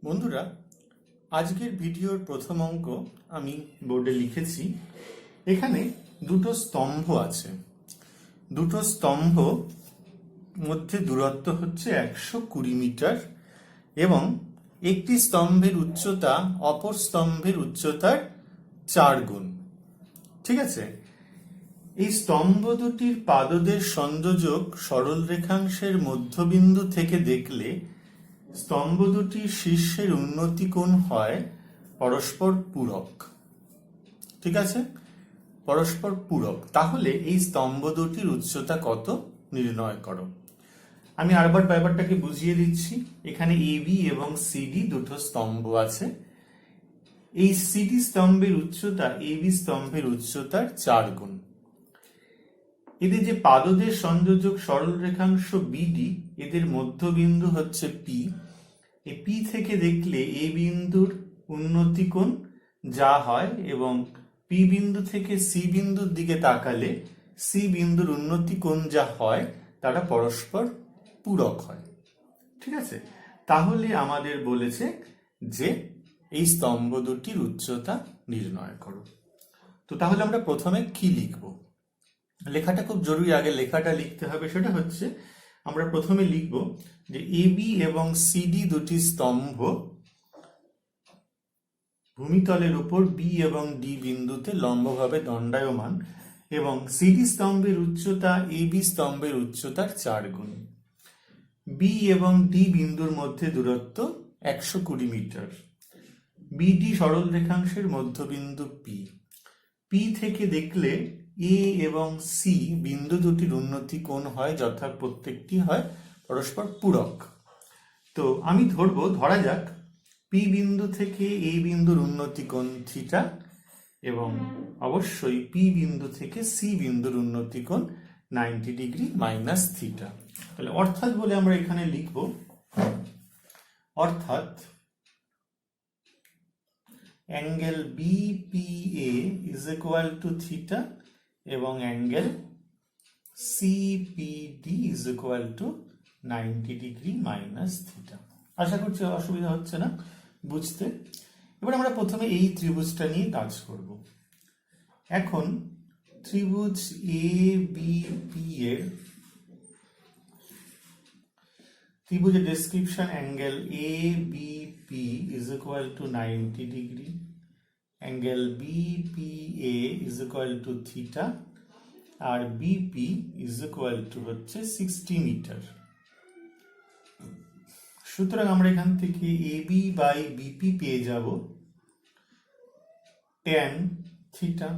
বন্ধুরা, আজকের ভিডিওর প্রথম অঙ্ক আমি বোর্ডে লিখেছি। এখানে দুটো স্তম্ভ আছে, দুটো স্তম্ভ মধ্যে দূরত্ব হচ্ছে 120 মিটার এবং একটি স্তম্ভের উচ্চতা অপর স্তম্ভের উচ্চতার 4 গুণ। ঠিক আছে, এই স্তম্ভ দুটির পাদদেশ সংযোজক সরল রেখাংশের মধ্যবিন্দু থেকে দেখলে স্তম্ভ দুটির শীর্ষের উন্নতি কোণ হয় পরস্পর পূরক। ঠিক আছে, পরস্পর পূরক। তাহলে এই স্তম্ভ দুটির উচ্চতা কত নির্ণয় করো। আমি আরবার ব্যাপারটাকে বুঝিয়ে দিচ্ছি। এখানে এবি এবং সিডি দুটো স্তম্ভ আছে। এই সিডি স্তম্ভের উচ্চতা এবি স্তম্ভের উচ্চতার 4 গুণ। এদের যে পাদদেশ সংযোজক সরল রেখাংশ বিডি, এদের মধ্যবিন্দু হচ্ছে পি। এই পি থেকে দেখলে এ বিন্দুর উন্নতি কোণ যা হয় এবং পি বিন্দু থেকে সি বিন্দুর দিকে তাকালে সি বিন্দুর উন্নতি কোণ যা হয় তারা পরস্পর পূরক হয়। ঠিক আছে, তাহলে আমাদের বলেছে যে এই স্তম্ভ দুটির উচ্চতা নির্ণয় করো। তো তাহলে আমরা প্রথমে কি লিখব? লেখাটা খুব জরুরি, আগে লেখাটা লিখতে হবে। সেটা হচ্ছে আমরা প্রথমে লিখব যে এবি এবং সিডি দুটি স্তম্ভ ভূমিতলের উপর বি এবং ডি বিন্দুতে লম্বভাবে দণ্ডায়মান এবং সিডি স্তম্ভের উচ্চতা এবি স্তম্ভের উচ্চতার 4 গুণ। বি এবং ডি বিন্দুর মধ্যে দূরত্ব 120 মিটার। বিডি সরল রেখাংশের মধ্যবিন্দু পি। পি থেকে দেখলে এ এবং সি বিন্দু দুটির উন্নতি কোণ হয় যথা প্রত্যেকটি হয় পরস্পর পূরক। তো আমি ধরা যাক পি বিন্দু থেকে এ বিন্দুর উন্নতি কোণ থিটা এবং অবশ্যই পি বিন্দু থেকে সি বিন্দুর উন্নতি কোণ 90 ডিগ্রি মাইনাস থিটা। তাহলে অর্থাৎ বলে আমরা এখানে লিখব, অর্থাৎ angle BPA is equal to theta এবং angle CPD is equal to 90 degree minus theta. আশা করছি অসুবিধা হচ্ছে না বুঝতে। এবার আমরা প্রথমে এই ত্রিভুজটা নিয়ে কাজ করব। এখন ত্রিভুজ এ বিপি এর ত্রিভুজের description angle A BP is equal to 90 degree, angle BPA is equal to theta আর বিপি ইজ ইকুয়াল টু হচ্ছে 60 মিটার। সুতরাং আমরা এখান থেকে এবি বাই বিপি পেয়ে যাব tan থিটা।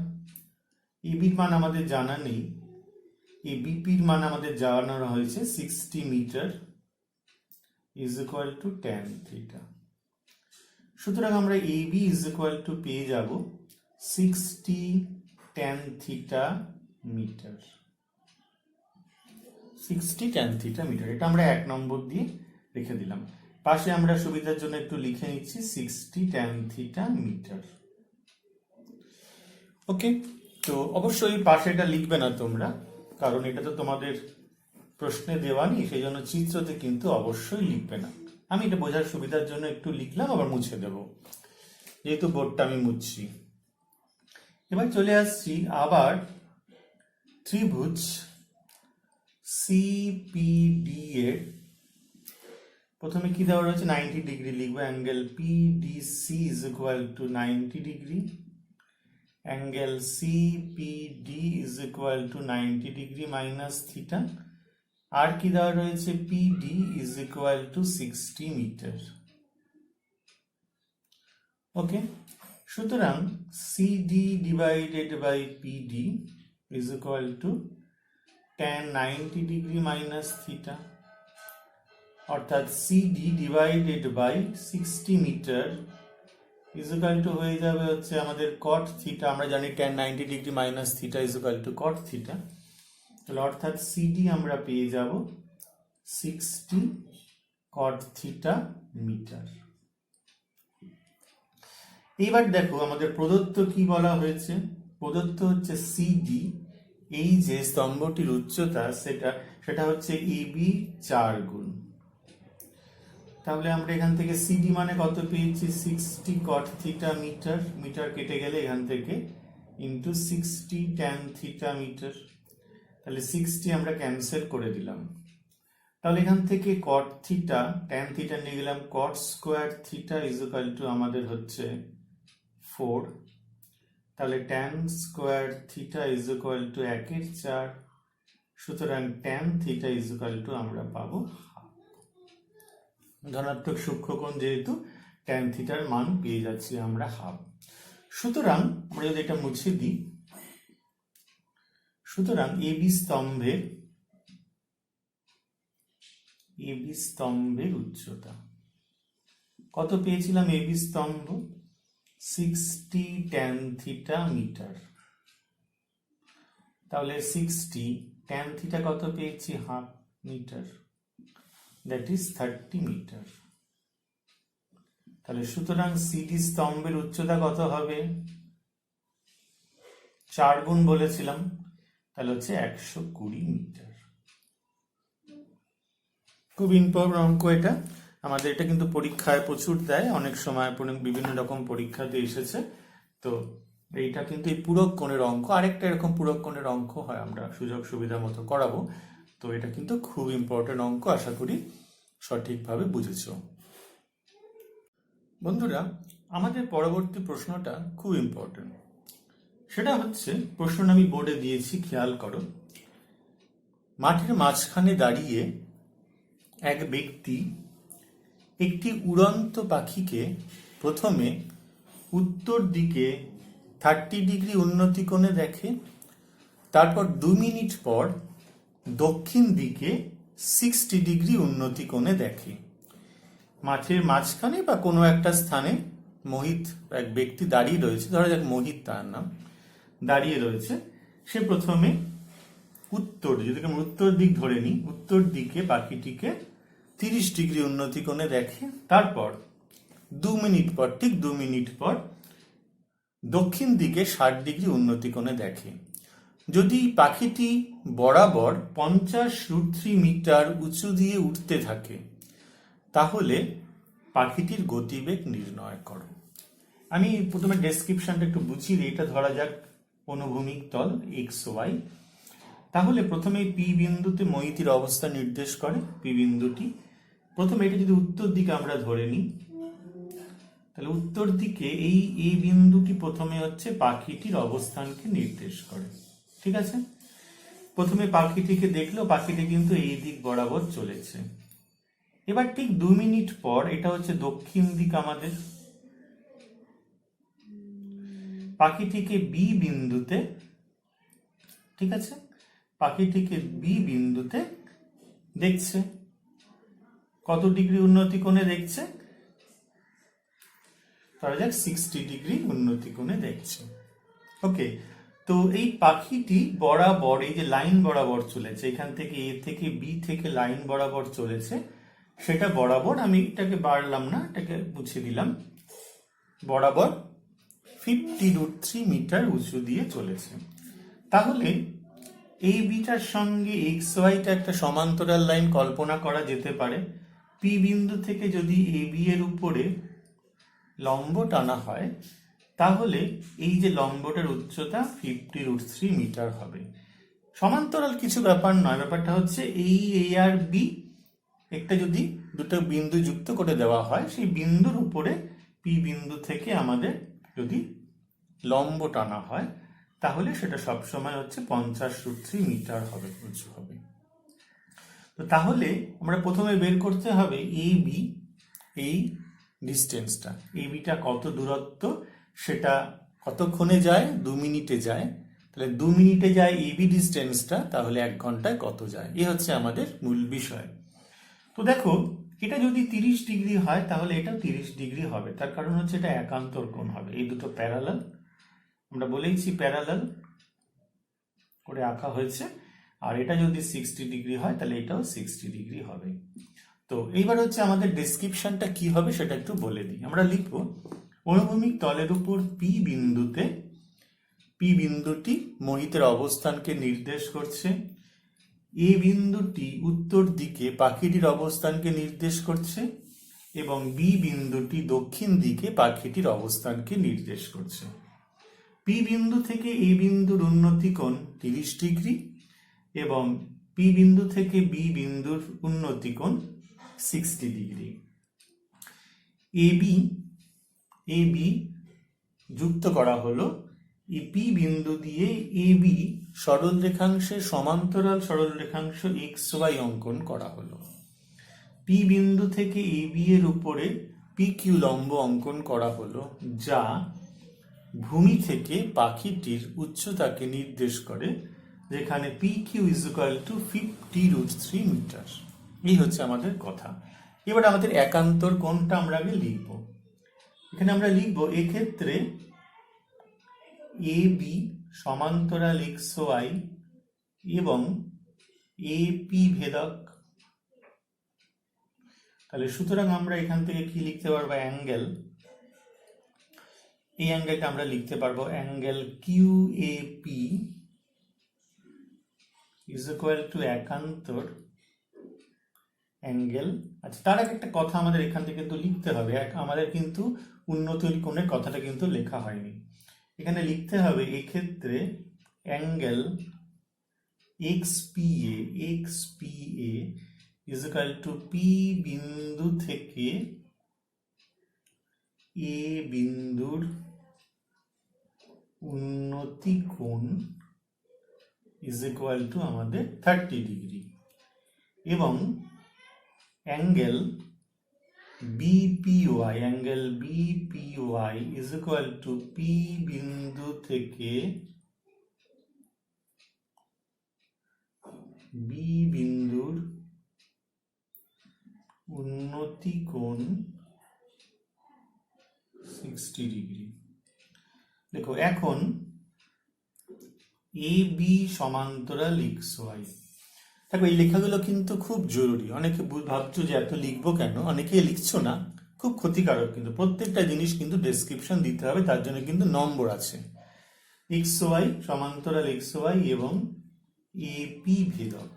এবির মান আমাদের জানা নেই, এই বিপির মান আমাদের জানানো হয়েছে 60 metre is equal to tan theta. সুতরাং আমরা এবি ইজ ইকুয়াল টু পেয়ে যাব 60 tan theta metre. 60 tan theta metre, এটা আমরা 1 নম্বর দিয়ে রেখে দিলাম। পাশে আমরা সুবিধার জন্য একটু লিখে নিচ্ছি 60 tan থিটা মিটার। ওকে, তো অবশ্যই পাশে এটা লিখবে না তোমরা, কারণ এটা তো তোমাদের প্রশ্নে দেওয়া নেই, সেই জন্য চিত্রতে কিন্তু অবশ্যই লিখবে না। আমি এটা বোঝার সুবিধার জন্য একটু লিখলাম, আবার মুছে দেব যেহেতু বোর্ডটা আমি মুছছি। এবার চলে আসছি আবার ত্রিভুজ সিপিডি এর প্রথমে কি দেওয়া রয়েছে 90 ডিগ্রি লিখবো। Angle PDC is equal to 90 degree, angle CPD is equal to 90 degree minus theta. আর কি দেওয়া রয়েছে PD is equal to 60 metre. Okay, সুতরাং CD divided by PD is equal to tan 90 degree minus theta, অর্থাৎ CD divided by 60 metre is equal to হয়ে যাবে হচ্ছে আমাদের cot থিটা। আমরা জানি tan 90 degree minus theta is equal two cot theta. তাহলে অর্থাৎ সিডি আমরা পেয়ে যাব 60 cot থিটা মিটার। এইবার দেখো আমাদের প্রদত্ত কি বলা হয়েছে। প্রদত্ত হচ্ছে সিডি, এই যে স্তম্ভটির উচ্চতা সেটা হচ্ছে এবি 4 গুণ। তাহলে আমরা এখান থেকে সিডি মানে কত পেয়েছি, 60 cot থিটা মিটার, মিটার কেটে গেলে এখান থেকে ইন্টু 60 tan থিটা মিটার, তাহলে 60 আমরা ক্যান্সেল করে দিলাম। তাহলে এখান থেকে cot থিটা tan থিটা নিয়ে গেলাম, cot square theta is equal to আমাদের হচ্ছে 4, তাহলে tan square theta is equal two 1/4, সুতরাং tan theta is equal two আমরা পাবো ধনাত্মক সূক্ষ্মকোণ, যেহেতু tan থিটার মান পেয়ে যাচ্ছি আমরা হাফ। সুতরাং আমরা যদি এটা মুছে দিই, সুতরাং এবি স্তম্ভের উচ্চতা কত পেয়েছিলাম, এবি স্তম্ভ 60 tan থিটা মিটার, তাহলে 60 tan থিটা কত পেয়েছি, half metre, that is 30 metre. তাহলে সুতরাং সিডি স্তম্ভের উচ্চতা কত হবে, 4 গুণ বলেছিলাম, তাহলে হচ্ছে 120 মিটার। খুব ইম্পর্টেন্ট অঙ্ক এটা আমাদের, এটা কিন্তু পরীক্ষায় প্রচুর দেয়, অনেক সময় বিভিন্ন রকম পরীক্ষাতে এসেছে। তো এইটা কিন্তু এই পূরক কোণের অঙ্ক, আরেকটা এরকম পূরক কোণের অঙ্ক হয়, আমরা সুযোগ সুবিধা মতো করাবো। তো এটা কিন্তু খুব ইম্পর্টেন্ট অঙ্ক, আশা করি সঠিকভাবে বুঝেছো। বন্ধুরা, আমাদের পরবর্তী প্রশ্নটা খুব ইম্পর্টেন্ট, সেটা হচ্ছে, প্রশ্নটা আমি বোর্ডে দিয়েছি, খেয়াল করো। মাঠের মাঝখানে দাঁড়িয়ে এক ব্যক্তি একটি উড়ন্ত পাখিকে প্রথমে উত্তর দিকে 30 ডিগ্রি উন্নতি কোণে দেখে, তারপর 2 মিনিট পর দক্ষিণ দিকে 60 ডিগ্রি উন্নতি কোণে দেখে। মাঠের মাঝখানে বা কোনো একটা স্থানে মোহিত, এক ব্যক্তি দাঁড়িয়ে রয়েছে, ধরা যাক মোহিত তার নাম, দাঁড়িয়ে রয়েছে। সে প্রথমে উত্তর, যদি আমরা উত্তর দিক ধরে নিই, উত্তর দিকে পাখিটিকে 30 ডিগ্রি উন্নতি কোণে দেখে, তারপর 2 মিনিট পর, ঠিক 2 মিনিট পর দক্ষিণ দিকে 60 ডিগ্রি উন্নতি কোণে দেখে। যদি পাখিটি বরাবর 50√3 মিটার উঁচু দিয়ে উঠতে থাকে, তাহলে পাখিটির গতিবেগ নির্ণয় করো। আমি প্রথমে ডেসক্রিপশনটা একটু বুঝিয়ে দিই। এটা ধরা যাক অনুভূমিক তল XY, তাহলে প্রথমে পি বিন্দুতে মইতির অবস্থান নির্দেশ করে। পি বিন্দুটি প্রথমে, এটা যদি উত্তর দিকে আমরা ধরে নিই, তাহলে উত্তর দিকে এই বিন্দুটি প্রথমে হচ্ছে পাখিটির অবস্থানকে নির্দেশ করে, ঠিক আছে। প্রথমে পাখিটিকে দেখলো, পাখিটি কিন্তু এই দিক বরাবর চলেছে। এবার ঠিক 2 মিনিট পর, এটা হচ্ছে দক্ষিণ দিক আমাদের, পাখিটিকে বি বিন্দুতে, ঠিক আছে, পাখিটিকে বি বিন্দুতে দেখছে। কত ডিগ্রি উন্নতি কোণে দেখছে, ধরা যাক 60 ডিগ্রি উন্নতি কোণে দেখছে। ওকে, তো এই পাখিটি বরাবর, এই যে লাইন বরাবর চলেছে, এখান থেকে এ থেকে বি থেকে লাইন বরাবর চলেছে, সেটা বরাবর, আমি এটাকে বাড়লাম না, এটাকে মুছে দিলাম, বরাবর 50√3 মিটার উঁচু দিয়ে চলেছে। তাহলে এই বিটার সঙ্গে XYটা একটা সমান্তরাল লাইন কল্পনা করা যেতে পারে। পি বিন্দু থেকে যদি এবি এর উপরে লম্ব টানা হয়, তাহলে এই যে লম্বটার উচ্চতা 50√3 মিটার হবে। সমান্তরাল কিছু ব্যাপার নয়, ব্যাপারটা হচ্ছে এই এ আর বি একটা যদি দুটো বিন্দু যুক্ত করে দেওয়া হয়, সেই বিন্দুর উপরে পি বিন্দু থেকে আমাদের যদি লম্ব টানা হয়, তাহলে সেটা সবসময় হচ্ছে 50√3 মিটার হবে, উঁচু হবে। তো তাহলে আমরা প্রথমে বের করতে হবে এ বি, এই ডিস্টেন্সটা, এ বিটা কত দূরত্ব, সেটা কতক্ষণে যায়, 2 মিনিটে যায়। তাহলে 2 মিনিটে যায় এবি ডিস্টেন্সটা, তাহলে 1 ঘন্টায় কত যায়, এ হচ্ছে আমাদের মূল বিষয়। তো দেখো, এটা যদি 30 ডিগ্রি হয়, তাহলে এটা 30 ডিগ্রি হবে। তার কারণ হচ্ছে এটা একান্তর কোণ হবে, এই দুটো প্যারালাল, আমরা বলেইছি প্যারালাল করে আঁকা হয়েছে। আর এটা যদি 60 ডিগ্রি হয়, তাহলে এটাও 60 ডিগ্রি হবে। তো এইবার হচ্ছে আমাদের ডেসক্রিপশনটা কি হবে সেটা একটু বলে দিই। আমরা লিখব, অনুভূমিক তলের উপর পি বিন্দুতে, পি বিন্দুটি মোহিতের অবস্থানকে নির্দেশ করছে। এ বিন্দুটি উত্তর দিকে পাখিটির অবস্থানকে নির্দেশ করছে। এবং বি বিন্দুটি দক্ষিণ দিকে পাখিটির অবস্থানকে নির্দেশ করছে। পি বিন্দু থেকে এ বিন্দুর উন্নতি কোণ 30 ডিগ্রি এবং পি বিন্দু থেকে বি বিন্দুর উন্নতি কোণ 60 ডিগ্রি। এ বি যুক্ত করা হলো। এই পি বিন্দু দিয়ে এ বি সরল রেখাংশের সমান্তরাল সরল রেখাংশ XY অঙ্কন করা হলো। পি বিন্দু থেকে এ বি এর উপরে পি কিউ লম্ব অঙ্কন করা হলো, যা ভূমি থেকে পাখিটির উচ্চতাকে নির্দেশ করে, যেখানে P Q is equal to 50√3 metre. এই হচ্ছে আমাদের কথা। এবার আমাদের একান্তর কোণটা আমরা আগে লিখব। এখানে আমরা লিখব এক্ষেত্রে এ বি সমান্তরাল XY এবং এ পি ভেদক। তাহলে সুতরাং আমরা এখান থেকে কি লিখতে পারবো? অ্যাঙ্গেল, এই অ্যাঙ্গেলটা আমরা লিখতে পারবো angle QAP is equal to একান্তর অ্যাঙ্গেল। আচ্ছা, তার আগে একটা কথা আমাদের এখান থেকে কিন্তু লিখতে হবে। আমাদের কিন্তু উন্নত কোণের কথাটা কিন্তু লেখা হয়নি। এখানে লিখতে হবে এক্ষেত্রে angle XPA is equal two P বিন্দু থেকে এ বিন্দুর উন্নতি কোণ ইজ ইকুয়াল টু আমাদের 30 ডিগ্রি এবং angle BPY is equal two P বিন্দু থেকে বি বিন্দুর উন্নতি কোণ 60 ডিগ্রি। দেখো এখন এ বি সমান্তরাল XY। দেখো এই লেখাগুলো কিন্তু খুব জরুরি। অনেকে ভাবছো যে এত লিখবো কেন, অনেকে লিখছো না, খুব ক্ষতিকারক। কিন্তু প্রত্যেকটা জিনিস কিন্তু ডেসক্রিপশন দিতে হবে, তার জন্য কিন্তু নম্বর আছে। XY সমান্তরাল XY এবং AP ভেদক।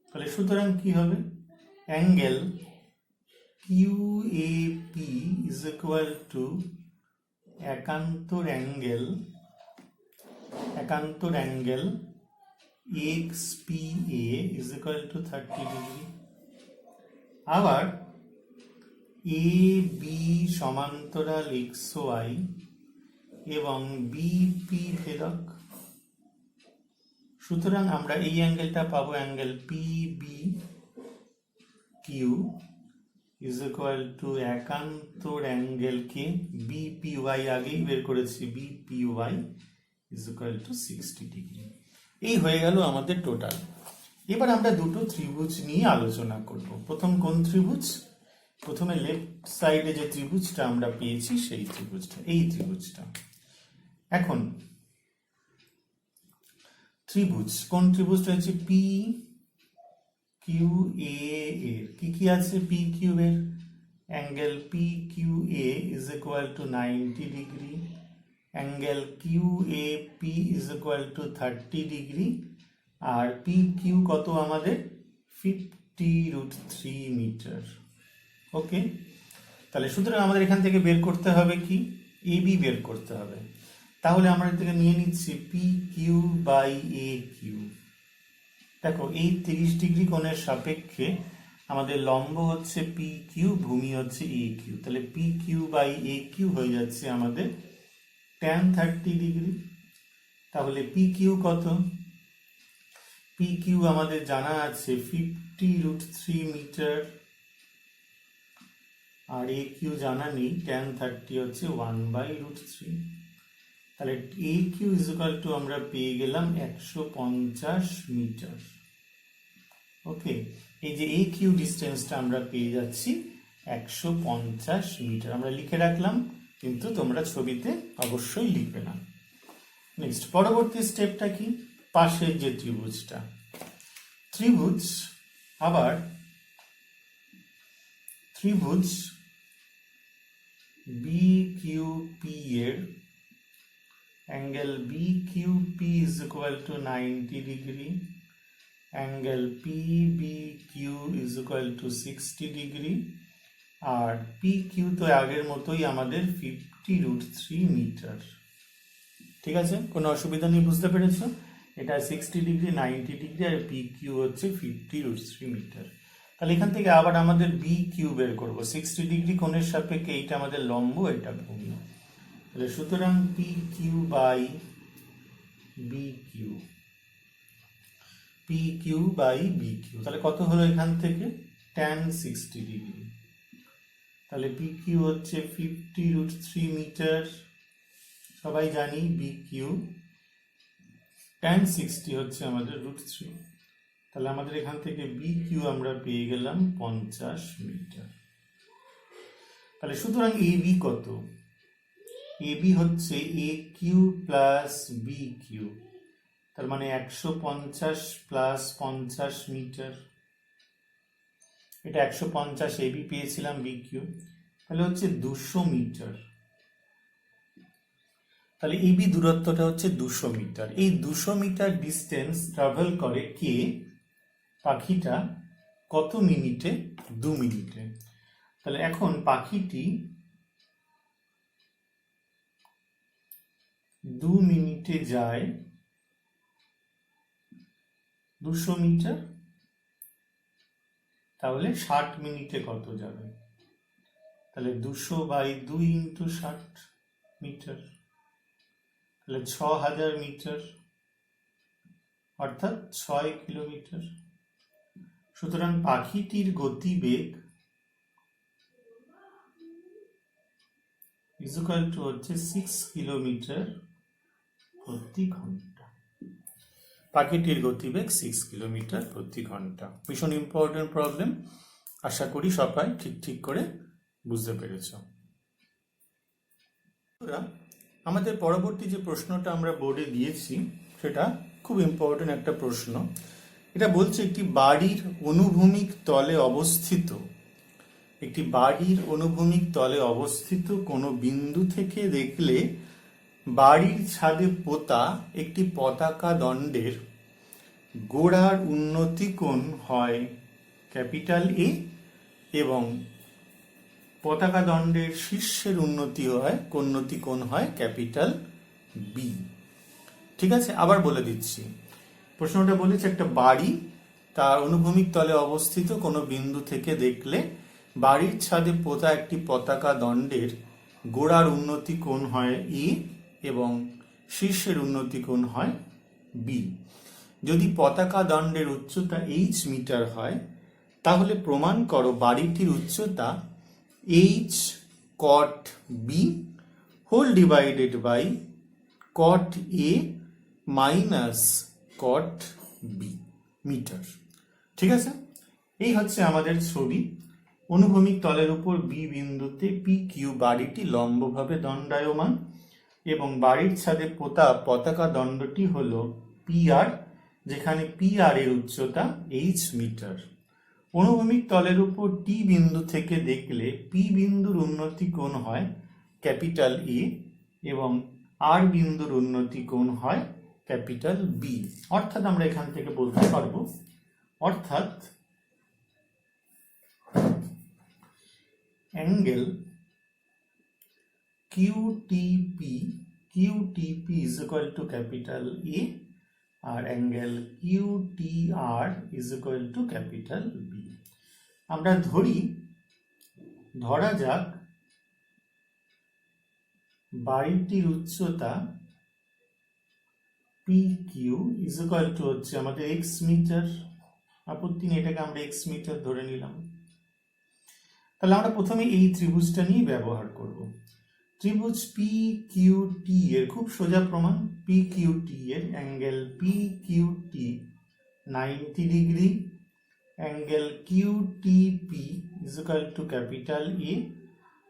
তাহলে সুতরাং কি হবে? Angle QAP is equal to একান্তর angle XPA is equal to 30 degree. আবার AB সমান্তরাল XY এবং BP ভেদক। সুতরাং আমরা এই অ্যাঙ্গেলটা পাবো angle PBQ is equal to একান্তর অ্যাঙ্গেলকে BPY আগেই বের করেছি, BPY is equal to 60 degree. এই হয়ে গেল আমাদের টোটাল। এবার আমরা দুটো ত্রিভুজ নিয়ে আলোচনা করব। প্রথম কোন ত্রিভুজ? প্রথমে লেফট সাইডে যে ত্রিভুজটা আমরা পেয়েছি সেই ত্রিভুজটা, এই ত্রিভুজটা। এখন ত্রিভুজ, কোন ত্রিভুজটা হচ্ছে পি কিউ এ এর কি কি আছে? পি কিউ এর angle P Q A is equal to 90 degree, angle Q A P is equal to 30 degree, আর পি কিউ কত আমাদের? 50√3 মিটার। ওকে, তাহলে সুতরাং আমাদের এখান থেকে বের করতে হবে কি? এবি বের করতে হবে। তাহলে আমরা এর থেকে নিয়ে নিচ্ছি P Q by A Q. দেখো এই 30 ডিগ্রি কোণের সাপেক্ষে আমাদের লম্ব হচ্ছে পি কিউ, ভূমি হচ্ছে এ কিউ। তাহলে P Q by A Q হয়ে যাচ্ছে আমাদের tan 30 ডিগ্রি। তাহলে পি কিউ কত? পি কিউ আমাদের জানা আছে 50√3 মিটার, আর এ কিউ জানা নেই, tan 30 হচ্ছে 1/√3। তাহলে এ কিউ ইজ ইকুয়াল টু আমরা পেয়ে গেলাম 150 মিটার। ওকে, এই যে এ কিউ ডিস্টেন্সটা আমরা পেয়ে যাচ্ছি 150 মিটার। আমরা লিখে রাখলাম, কিন্তু তোমরা ছবিতে অবশ্যই লিখবে না। নেক্সট পরবর্তী স্টেপটা কি? পাশের যে ত্রিভুজটা, ত্রিভুজ আবার ত্রিভুজ BQP এর angle BQP is equal to 90 degree, angle PBQ is equal to 60 degree, আর পি কিউ তো আগের মতোই আমাদের 50√3 মিটার। ঠিক আছে, কোনো অসুবিধা নেই, বুঝতে পেরেছ? এটা 60 ডিগ্রি, 90 ডিগ্রি, আর পি কিউ হচ্ছে 50√3 মিটার। তাহলে এখান থেকে আবার আমাদের বি কিউ বের করবো। 60 ডিগ্রি কোণের সাপেক্ষে এইটা আমাদের লম্ব, এটা ভূমি। তাহলে সুতরাং P Q by B Q, P Q by B Q, তাহলে কত হলো এখান থেকে? tan 60 degree. তাহলে পি কিউ হচ্ছে 50√3 মিটার, সবাই জানি বি কিউ, tan 60 হচ্ছে আমাদের √3। তাহলে আমাদের এখান থেকে বি কিউ আমরা পেয়ে গেলাম 50 মিটার। তাহলে সুতরাং এ বি কত? এ বি হচ্ছে A Q plus B Q, তার মানে 150 প্লাস 50 মিটার। এটা 150 এ বি পেয়েছিলাম, বি কিউ তাহলে হচ্ছে 200 মিটার। তাহলে এই বি দূরত্বটা হচ্ছে 200 মিটার। এই 200 মিটার ডিস্টেন্স ট্রাভেল করে কে? পাখিটা কত মিনিটে? 2 মিনিটে। তাহলে এখন পাখিটি 2 মিনিটে যায় 200 মিটার, তাহলে 60 মিনিটে কত যাবে? তাহলে 200 বাই 2 ইন্টু 60 মিটার, তাহলে 6000 মিটার, অর্থাৎ 6 কিলোমিটার। সুতরাং পাখিটির গতিবেগ ইকুয়াল টু হচ্ছে 6 কিলোমিটার প্রতি ঘন্টা। পাখিটির গতিবেগ 6 কিলোমিটার প্রতি ঘন্টা। ভীষণ ইম্পর্টেন্ট প্রবলেম, আশা করি সবাই ঠিক করে বুঝতে পেরেছ। আমাদের পরবর্তী যে প্রশ্নটা আমরা বোর্ডে দিয়েছি সেটা খুব ইম্পর্টেন্ট একটা প্রশ্ন। এটা বলছে একটি বাড়ির অনুভূমিক তলে অবস্থিত, একটি বাড়ির অনুভূমিক তলে অবস্থিত কোনো বিন্দু থেকে দেখলে বাড়ির ছাদে পোতা একটি পতাকা দণ্ডের গোড়ার উন্নতি কোণ হয় ক্যাপিটাল এ এবং পতাকা দণ্ডের শীর্ষের উন্নতি কোণ হয় ক্যাপিটাল বি। ঠিক আছে, আবার বলে দিচ্ছি। প্রশ্নটা বলেছে একটা বাড়ি, তার অনুভূমিক তলে অবস্থিত কোনো বিন্দু থেকে দেখলে বাড়ির ছাদে পোতা একটি পতাকা দণ্ডের গোড়ার উন্নতি কোণ হয় এ এবং শীর্ষের উন্নতি কোণ হয় বি। যদি পতাকা দণ্ডের উচ্চতা h মিটার হয়, তাহলে প্রমাণ করো বাড়িটির উচ্চতা h cot b whole divided by cot a minus cot b metre. ঠিক আছে, এই হচ্ছে আমাদের ছবি। অনুভূমিক তলের উপর বি বিন্দুতে পি কিউ বাড়িটি লম্বভাবে দণ্ডায়মান এবং বাড়ির ছাদে পোতা পতাকা দণ্ডটি হলো পি আর, যেখানে পি আর এর উচ্চতা h মিটার। অনুভূমিক তলের উপর টি বিন্দু থেকে দেখলে পি বিন্দুর উন্নতি কোণ হয় ক্যাপিটাল এ এবং আর বিন্দুর উন্নতি কোণ হয় ক্যাপিটাল বি। অর্থাৎ আমরা এখান থেকে বলতে পারবো, অর্থাৎ angle QTP is equal to capital A আর angle QTR is equal to capital B. আমরা ধরা যাক বাড়িটির উচ্চতা P Q is equal to হচ্ছে আমাদের এক্স মিটার। আপত্তি নেই, এটাকে আমরা এক্স মিটার ধরে নিলাম। তাহলে আমরা প্রথমে এই ত্রিভুজটা নিয়ে ব্যবহার করব। ত্রিভুজ পি কিউ টি এর খুব সোজা প্রমাণ। পি কিউ টি এর angle P Q T 90 degree, angle Q T P is equal to capital A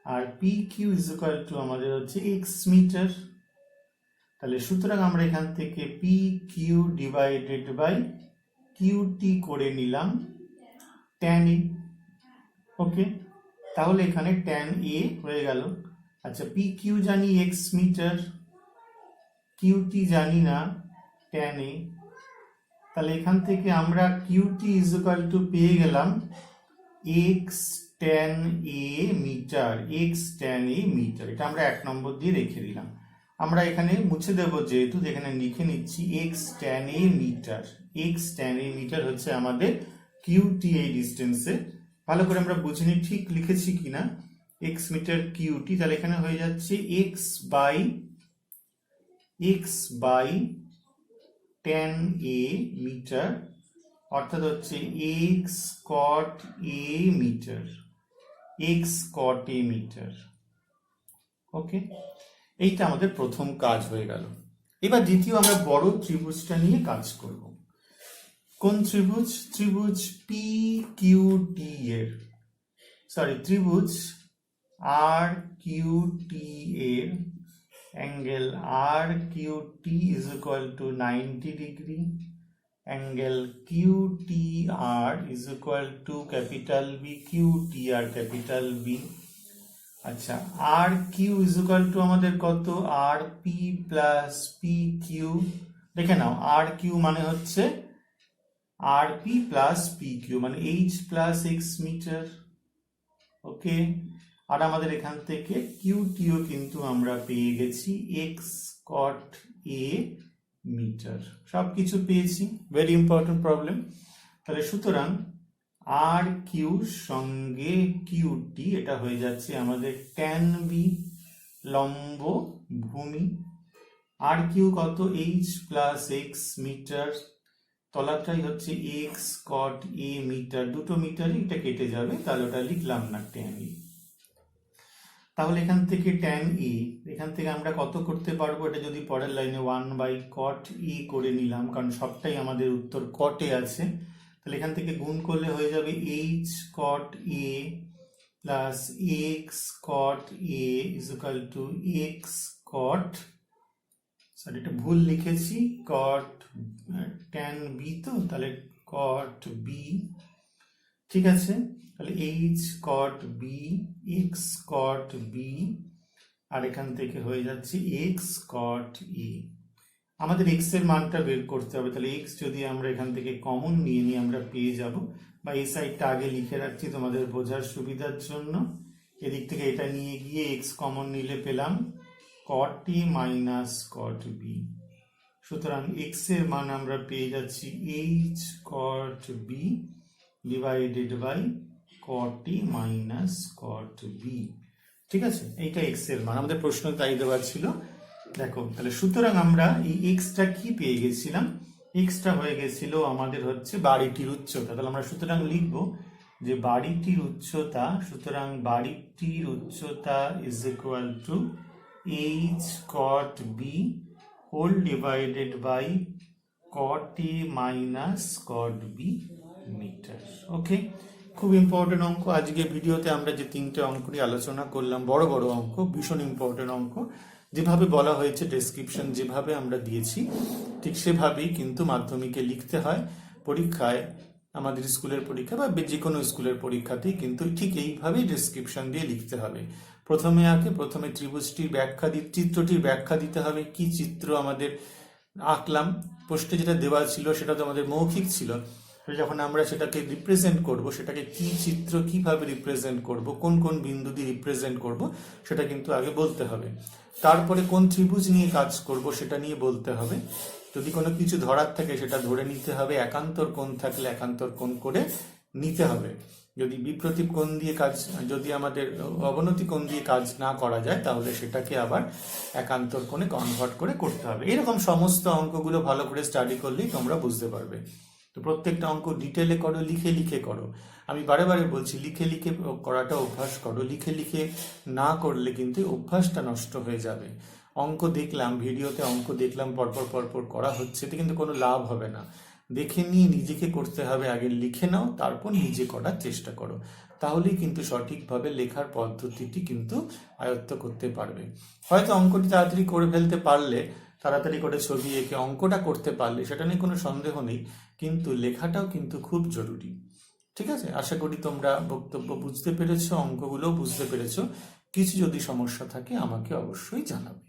আর P Q is equal to আমাদের হচ্ছে এক্স মিটার। তাহলে সুতরাং আমরা এখান থেকে P Q divided by Q T করে নিলাম tan এ। ওকে, তাহলে এখানে tan এ হয়ে গেল। আচ্ছা, পি কিউ জানি এক্স মিটার, কিউ টি জানি না tan এ। তাহলে এখান থেকে আমরা Q T is equal to পেয়ে গেলাম x tan a metre, x tan a metre, এটা আমরা 1 নম্বর দিয়ে রেখে দিলাম। আমরা এখানে মুছে দেব যেহেতু, এখানে লিখে নিচ্ছি x tan a metre. x tan a metre হচ্ছে আমাদের qt এই ডিস্টেন্সে। ভালো করে আমরা বুঝে নিই ঠিক লিখেছি কিনা। x মিটার qt, তাহলে এখানে হয়ে যাচ্ছে x by tan a metre, অর্থাৎ হচ্ছে x cot a metre, x cot a metre. Okay, এইটা আমাদের প্রথম কাজ হয়ে গেল। এবার দ্বিতীয় আমরা বড় ত্রিভুজটা নিয়ে কাজ করব। কোন ত্রিভুজ? ত্রিভুজ PQT এর, ত্রিভুজ RQT এর angle RQT is equal to 90 degree, angle QTR is equal to capital B, QTR capital B। আচ্ছা, RQ is equal to আমাদের কত? RP plus PQ। দেখে নাও, RQ মানে হচ্ছে RP প্লাস PQ, মানে H প্লাস X মিটার। ওকে, আর আমাদের এখান থেকে QTও কিন্তু আমরা পেয়ে গেছি x cot a মিটার। সব কিছু পেয়েছি, ভেরি ইম্পর্টেন্ট প্রবলেম। তাহলে সুতরাং RQ সঙ্গে QT, এটা হয়ে যাচ্ছে আমাদের tan B লম্ব ভূমি। RQ কত? H প্লাস X মিটার, তলাটাই হচ্ছে x cot a মিটার, দুটো মিটারই এটা কেটে যাবে, তাহলে ওটা লিখলাম না tan a। তাহলে এখান থেকে tan a, এখান থেকে আমরা কত করতে পারবো? এটা যদি পরের লাইনে 1 বাই cot a করে নিলাম, কারণ সবটাই আমাদের উত্তর cot এ আছে। তাহলে এখান থেকে গুণ করলে হয়ে যাবে h cot a plus x cot a is equal to x cot, এটা ভুল লিখেছি, cot tan b, তো তাহলে cot b, ঠিক আছে। তাহলে h cot b, x cot b, আর এখান থেকে হয়ে যাচ্ছে x cot a। আমাদের x এর মানটা বের করতে হবে, তাহলে x যদি আমরা এখান থেকে কমন নিয়ে নিই আমরা পেয়ে যাব, বা এই সাইডটা আগে লিখে রাখছি তোমাদের বোঝার সুবিধার জন্য। এদিক থেকে এটা নিয়ে গিয়ে x কমন নিলে পেলাম cot a minus cot b। সুতরাং x এর মান আমরা পেয়ে যাচ্ছি h cot b divided by cot a minus cot b। ঠিক আছে, এইটা x এর মান, আমাদের প্রশ্ন তাই দেওয়া ছিল। দেখো, তাহলে সুতরাং আমরা এই xটা কি পেয়ে গেছিলাম? xটা হয়ে গেছিল আমাদের হচ্ছে বাড়িটির উচ্চতা। তাহলে আমরা সুতরাং লিখব যে বাড়িটির উচ্চতা, সুতরাং বাড়িটির উচ্চতা is equal to h cot b whole divided by cot a minus cot b metre. Okay, খুব ইম্পর্টেন্ট অঙ্ক। আজকে ভিডিওতে আমরা যে 3টে অঙ্ক নিয়ে আলোচনা করলাম, বড় বড় অঙ্ক, ভীষণ ইম্পর্টেন্ট অঙ্ক। যেভাবে বলা হয়েছে, ডেসক্রিপশন যেভাবে আমরা দিয়েছি ঠিক সেভাবেই কিন্তু মাধ্যমিকে লিখতে হয়। পরীক্ষায়, আমাদের স্কুলের পরীক্ষা বা যে কোনো স্কুলের পরীক্ষাতেই কিন্তু ঠিক এইভাবেই ডেসক্রিপশন দিয়ে লিখতে হবে। প্রথমে ত্রিভুজটির ব্যাখ্যা, চিত্রটির ব্যাখ্যা দিতে হবে। কি চিত্র আমাদের আঁকলাম, পোস্টে যেটা দেওয়া ছিল সেটা তো আমাদের মৌখিক ছিল। যখন আমরা সেটাকে রিপ্রেজেন্ট করব, সেটাকে কি চিত্র কিভাবে রিপ্রেজেন্ট করব, কোন কোন বিন্দু দিয়ে রিপ্রেজেন্ট করব, সেটা কিন্তু আগে বলতে হবে। তারপরে কোন ত্রিভুজ নিয়ে কাজ করব সেটা নিয়ে বলতে হবে। যদি কোনো কিছু ধরার থাকে সেটা ধরে নিতে হবে। একান্তর কোণ থাকলে একান্তর কোণ করে নিতে হবে। যদি বিপ্রতীপ কোণ দিয়ে কাজ, যদি আমাদের অবনতি কোণ দিয়ে কাজ না করা যায়, তাহলে সেটাকে আবার একান্তর কোণে কনভার্ট করে করতে হবে। এরকম সমস্ত অঙ্কগুলো ভালো করে স্টাডি করলেই তোমরা বুঝতে পারবে। তো প্রত্যেকটা অঙ্ক ডিটেলে করো, লিখে লিখে করো। আমি বারে বারে বলছি, লিখে লিখে করাটা অভ্যাস করো। লিখে লিখে না করলে কিন্তু অভ্যাসটা নষ্ট হয়ে যাবে। অঙ্ক দেখলাম, ভিডিওতে অঙ্ক দেখলাম, পরপর করা হচ্ছে, এতে কিন্তু কোনো লাভ হবে না। দেখে নিয়ে নিজেকে করতে হবে। আগে লিখে নাও, তারপর নিজে করার চেষ্টা করো। তাহলেই কিন্তু সঠিকভাবে লেখার পদ্ধতিটি কিন্তু আয়ত্ত করতে পারবে। হয়তো অঙ্কটি তাড়াতাড়ি করে ফেলতে পারলে, তাড়াতাড়ি করে ছবি এঁকে অঙ্কটা করতে পারলে, সেটা নিয়ে কোনো সন্দেহ নেই, কিন্তু লেখাটাও কিন্তু খুব জরুরি। ঠিক আছে, আশা করি তোমরা বক্তব্য বুঝতে পেরেছো, অঙ্কগুলোও বুঝতে পেরেছো। কিছু যদি সমস্যা থাকে আমাকে অবশ্যই জানাবে।